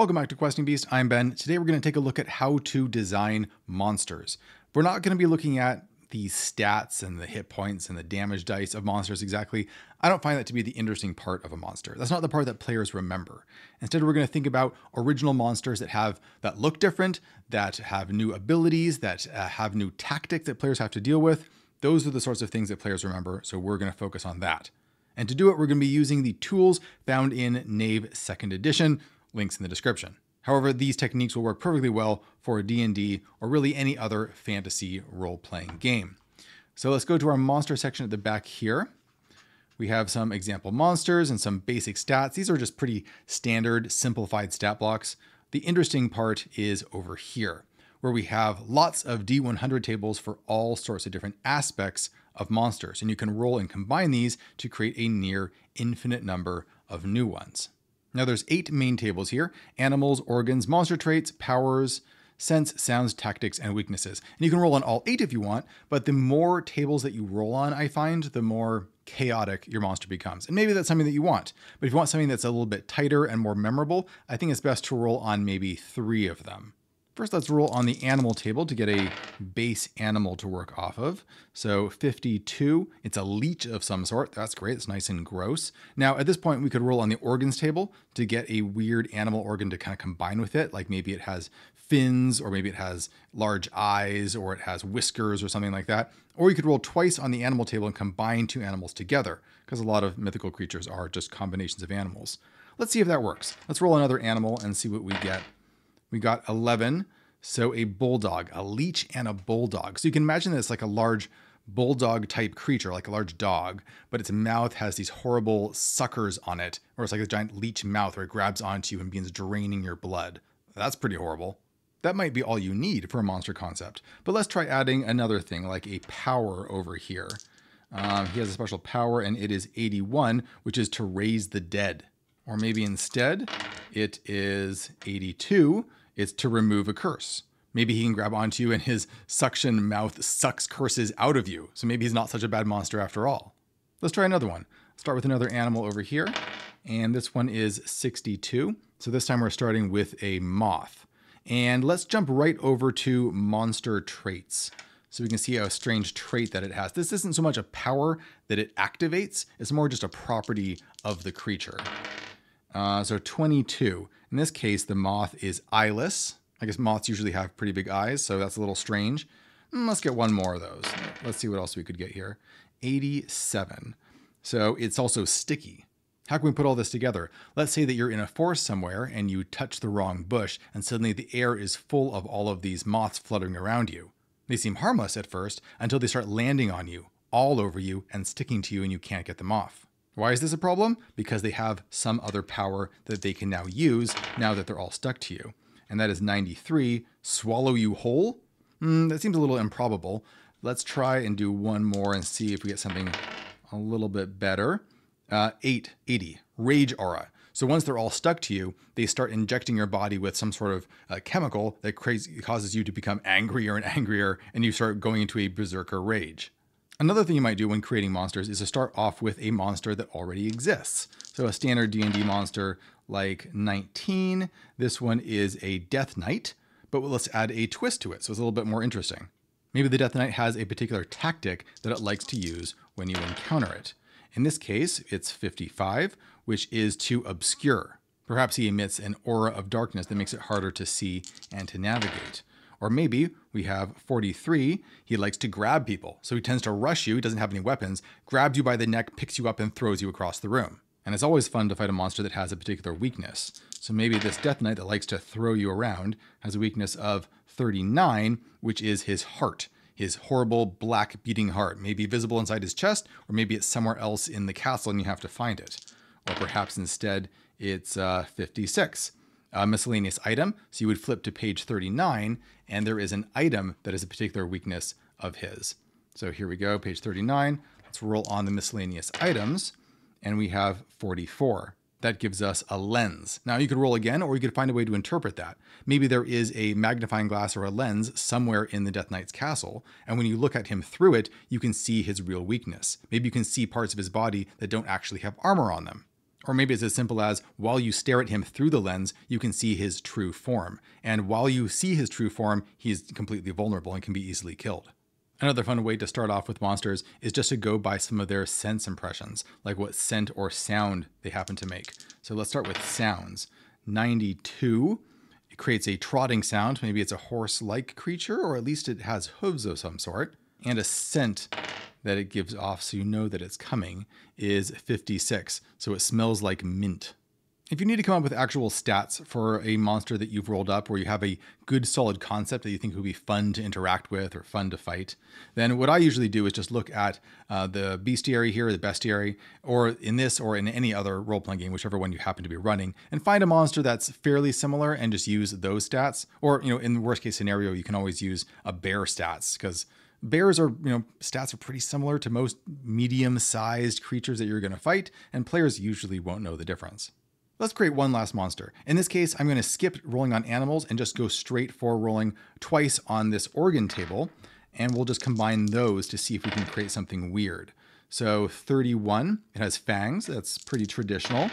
Welcome back to Questing Beast. I'm Ben. Today we're going to take a look at how to design monsters. We're not going to be looking at the stats and the hit points and the damage dice of monsters exactly. I don't find that to be the interesting part of a monster. That's not the part that players remember. Instead, we're going to think about original monsters that look different, that have new abilities, that have new tactics that players have to deal with. Those are the sorts of things that players remember, so we're going to focus on that. And to do it, we're going to be using the tools found in Knave 2nd Edition, links in the description. However, these techniques will work perfectly well for D&D or really any other fantasy role-playing game. So let's go to our monster section at the back here. We have some example monsters and some basic stats. These are just pretty standard, simplified stat blocks. The interesting part is over here, where we have lots of D100 tables for all sorts of different aspects of monsters. And you can roll and combine these to create a near infinite number of new ones. Now there's 8 main tables here: animals, organs, monster traits, powers, sense, sounds, tactics, and weaknesses. And you can roll on all 8 if you want, but the more tables that you roll on, I find, the more chaotic your monster becomes. And maybe that's something that you want. But if you want something that's a little bit tighter and more memorable, I think it's best to roll on maybe 3 of them. First, let's roll on the animal table to get a base animal to work off of. So 52, it's a leech of some sort. That's great, it's nice and gross. Now at this point, we could roll on the organs table to get a weird animal organ to kind of combine with it. Like maybe it has fins, or maybe it has large eyes, or it has whiskers or something like that. Or you could roll twice on the animal table and combine 2 animals together, because a lot of mythical creatures are just combinations of animals. Let's see if that works. Let's roll another animal and see what we get. We got 11, so a bulldog, a leech and a bulldog. So you can imagine this like a large bulldog type creature, like a large dog, but its mouth has these horrible suckers on it, or it's like a giant leech mouth where it grabs onto you and begins draining your blood. That's pretty horrible. That might be all you need for a monster concept, but let's try adding another thing like a power over here. He has a special power and it is 81, which is to raise the dead. Or maybe instead it is 82. It's to remove a curse. Maybe he can grab onto you and his suction mouth sucks curses out of you. So maybe he's not such a bad monster after all. Let's try another one. Start with another animal over here. And this one is 62. So this time we're starting with a moth. And let's jump right over to monster traits. So we can see a strange trait that it has. This isn't so much a power that it activates. It's more just a property of the creature. So 22. In this case, the moth is eyeless. I guess moths usually have pretty big eyes, so that's a little strange. Let's get one more of those. Let's see what else we could get here. 87. So it's also sticky. How can we put all this together? Let's say that you're in a forest somewhere and you touch the wrong bush, and suddenly the air is full of all of these moths fluttering around you. They seem harmless at first until they start landing on you, all over you, and sticking to you, and you can't get them off. Why is this a problem? Because they have some other power that they can now use now that they're all stuck to you. And that is 93, swallow you whole? That seems a little improbable. Let's try and do one more and see if we get something a little bit better. 80, rage aura. So once they're all stuck to you, they start injecting your body with some sort of chemical that causes you to become angrier and angrier, and you start going into a berserker rage. Another thing you might do when creating monsters is to start off with a monster that already exists. So a standard D&D monster like 19, this one is a Death Knight, but let's add a twist to it so it's a little bit more interesting. Maybe the Death Knight has a particular tactic that it likes to use when you encounter it. In this case, it's 55, which is to obscure. Perhaps he emits an aura of darkness that makes it harder to see and to navigate. Or maybe we have 43, he likes to grab people. So he tends to rush you, he doesn't have any weapons, grabs you by the neck, picks you up and throws you across the room. And it's always fun to fight a monster that has a particular weakness. So maybe this Death Knight that likes to throw you around has a weakness of 39, which is his heart. His horrible black beating heart may be visible inside his chest, or maybe it's somewhere else in the castle and you have to find it. Or perhaps instead it's 56. A miscellaneous item. So you would flip to page 39 and there is an item that is a particular weakness of his. So here we go, page 39. Let's roll on the miscellaneous items and we have 44. That gives us a lens. Now you could roll again, or you could find a way to interpret that. Maybe there is a magnifying glass or a lens somewhere in the Death Knight's castle, and when you look at him through it, you can see his real weakness. Maybe you can see parts of his body that don't actually have armor on them. Or maybe it's as simple as while you stare at him through the lens, you can see his true form. And while you see his true form, he's completely vulnerable and can be easily killed. Another fun way to start off with monsters is just to go by some of their sense impressions, like what scent or sound they happen to make. So let's start with sounds. 92, it creates a trotting sound. Maybe it's a horse-like creature, or at least it has hooves of some sort. And a scent that it gives off so you know that it's coming is 56. So it smells like mint. If you need to come up with actual stats for a monster that you've rolled up where you have a good solid concept that you think would be fun to interact with or fun to fight, then what I usually do is just look at the bestiary here, or the bestiary, or in this or in any other role-playing game, whichever one you happen to be running, and find a monster that's fairly similar and just use those stats. Or, in the worst case scenario, you can always use a bear stats, because bears are, stats are pretty similar to most medium-sized creatures that you're going to fight, and players usually won't know the difference. Let's create one last monster. In this case, I'm going to skip rolling on animals and just go straight for rolling twice on this organ table. And we'll just combine those to see if we can create something weird. So 31, it has fangs. That's pretty traditional.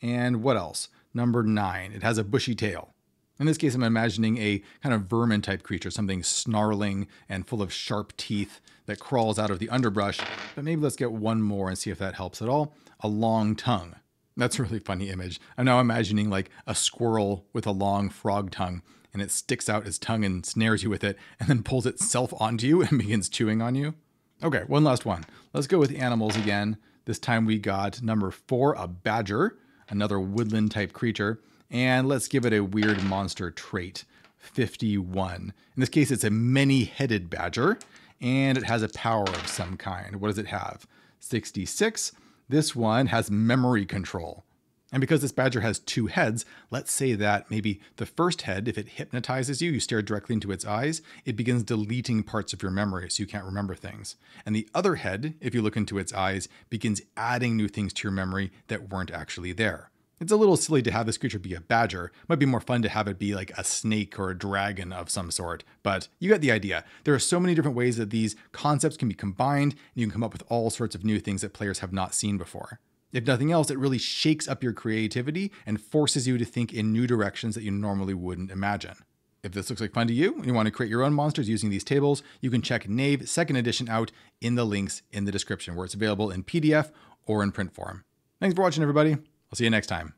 And what else? Number 9, it has a bushy tail. In this case, I'm imagining a kind of vermin type creature, something snarling and full of sharp teeth that crawls out of the underbrush. But maybe let's get one more and see if that helps at all. A long tongue. That's a really funny image. I'm now imagining like a squirrel with a long frog tongue, and it sticks out its tongue and snares you with it and then pulls itself onto you and begins chewing on you. Okay, one last one. Let's go with animals again. This time we got number 4, a badger, another woodland type creature. And let's give it a weird monster trait, 51. In this case, it's a many-headed badger, and it has a power of some kind. What does it have? 66. This one has memory control. And because this badger has 2 heads, let's say that maybe the first head, if it hypnotizes you, you stare directly into its eyes, it begins deleting parts of your memory so you can't remember things. And the other head, if you look into its eyes, begins adding new things to your memory that weren't actually there. It's a little silly to have this creature be a badger. It might be more fun to have it be like a snake or a dragon of some sort, but you get the idea. There are so many different ways that these concepts can be combined, and you can come up with all sorts of new things that players have not seen before. If nothing else, it really shakes up your creativity and forces you to think in new directions that you normally wouldn't imagine. If this looks like fun to you and you want to create your own monsters using these tables, you can check Knave 2nd edition out in the links in the description, where it's available in PDF or in print form. Thanks for watching, everybody. I'll see you next time.